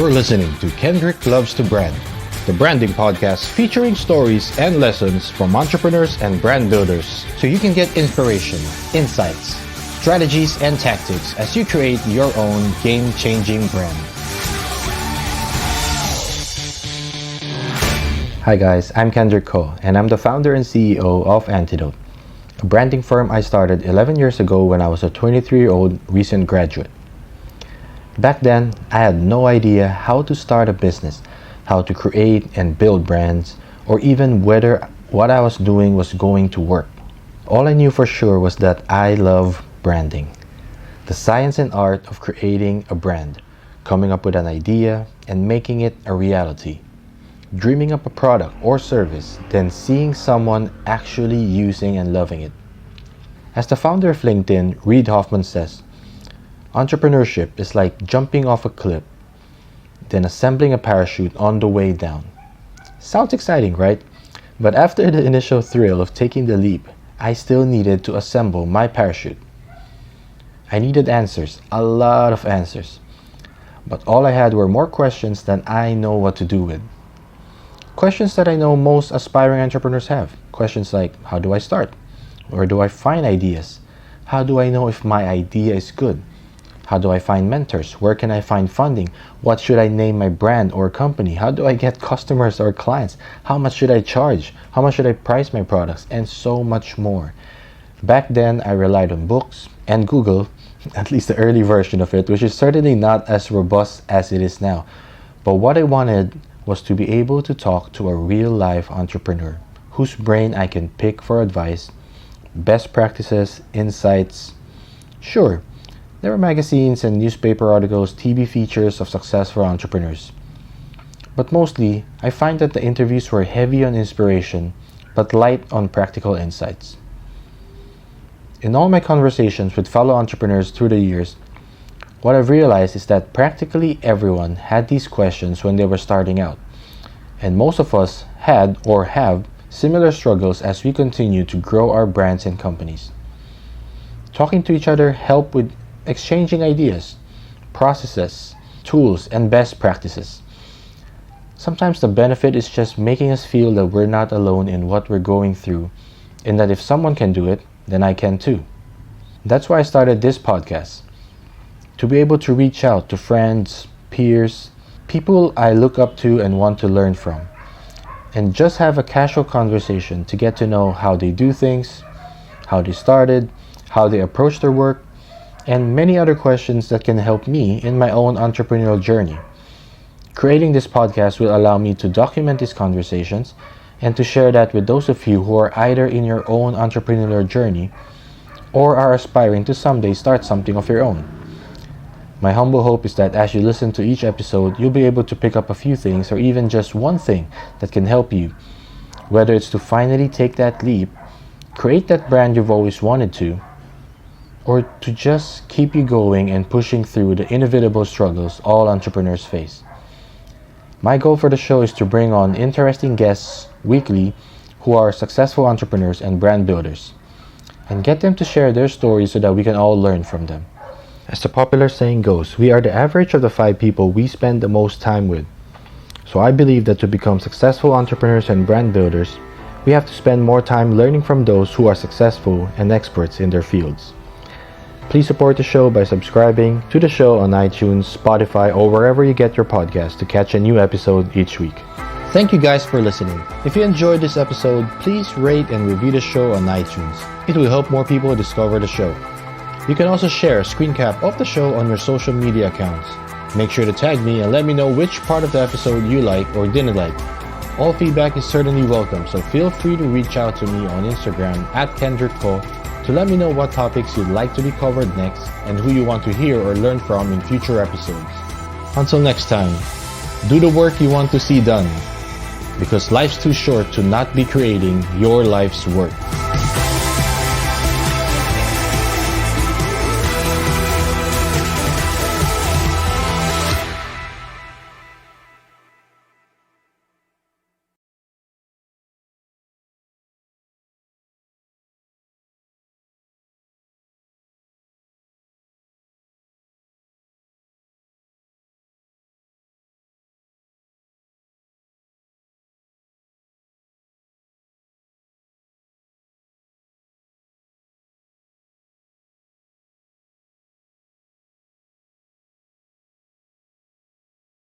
You're listening to Kendrick Loves to Brand, the branding podcast featuring stories and lessons from entrepreneurs and brand builders so you can get inspiration, insights, strategies, and tactics as you create your own game-changing brand. Hi guys, I'm Kendrick Ko, and I'm the founder and CEO of Antidote, a branding firm I started 11 years ago when I was a 23-year-old recent graduate. Back then, I had no idea how to start a business, how to create and build brands, or even whether what I was doing was going to work. All I knew for sure was that I love branding, the science and art of creating a brand, coming up with an idea and making it a reality, dreaming up a product or service, then seeing someone actually using and loving it. As the founder of LinkedIn, Reid Hoffman says, entrepreneurship is like jumping off a cliff, then assembling a parachute on the way down. Sounds exciting, right? But after the initial thrill of taking the leap, I still needed to assemble my parachute. I needed answers, a lot of answers. But all I had were more questions than I know what to do with. Questions that I know most aspiring entrepreneurs have. Questions like, how do I start? Where do I find ideas? How do I know if my idea is good? How do I find mentors? Where can I find funding? What should I name my brand or company? How do I get customers or clients? How much should I charge? How much should I price my products? And so much more. Back then, I relied on books and Google, at least the early version of it, which is certainly not as robust as it is now. But what I wanted was to be able to talk to a real-life entrepreneur whose brain I can pick for advice, best practices, insights. Sure, there were magazines and newspaper articles, TV features of successful entrepreneurs. But mostly, I find that the interviews were heavy on inspiration, but light on practical insights. In all my conversations with fellow entrepreneurs through the years, what I've realized is that practically everyone had these questions when they were starting out. And most of us had or have similar struggles as we continue to grow our brands and companies. Talking to each other help with exchanging ideas, processes, tools, and best practices. Sometimes the benefit is just making us feel that we're not alone in what we're going through, and that if someone can do it, then I can too. That's why I started this podcast, to be able to reach out to friends, peers, people I look up to and want to learn from, and just have a casual conversation to get to know how they do things, how they started, how they approach their work, and many other questions that can help me in my own entrepreneurial journey. Creating this podcast will allow me to document these conversations and to share that with those of you who are either in your own entrepreneurial journey or are aspiring to someday start something of your own. My humble hope is that as you listen to each episode, you'll be able to pick up a few things or even just one thing that can help you, whether it's to finally take that leap, create that brand you've always wanted to, or to just keep you going and pushing through the inevitable struggles all entrepreneurs face. My goal for the show is to bring on interesting guests weekly who are successful entrepreneurs and brand builders, and get them to share their stories so that we can all learn from them. As the popular saying goes, we are the average of the 5 people we spend the most time with. So I believe that to become successful entrepreneurs and brand builders, we have to spend more time learning from those who are successful and experts in their fields. Please support the show by subscribing to the show on iTunes, Spotify, or wherever you get your podcast to catch a new episode each week. Thank you guys for listening. If you enjoyed this episode, please rate and review the show on iTunes. It will help more people discover the show. You can also share a screen cap of the show on your social media accounts. Make sure to tag me and let me know which part of the episode you like or didn't like. All feedback is certainly welcome, so feel free to reach out to me on Instagram @KendrickCo to let me know what topics you'd like to be covered next and who you want to hear or learn from in future episodes. Until next time, do the work you want to see done, because life's too short to not be creating your life's work.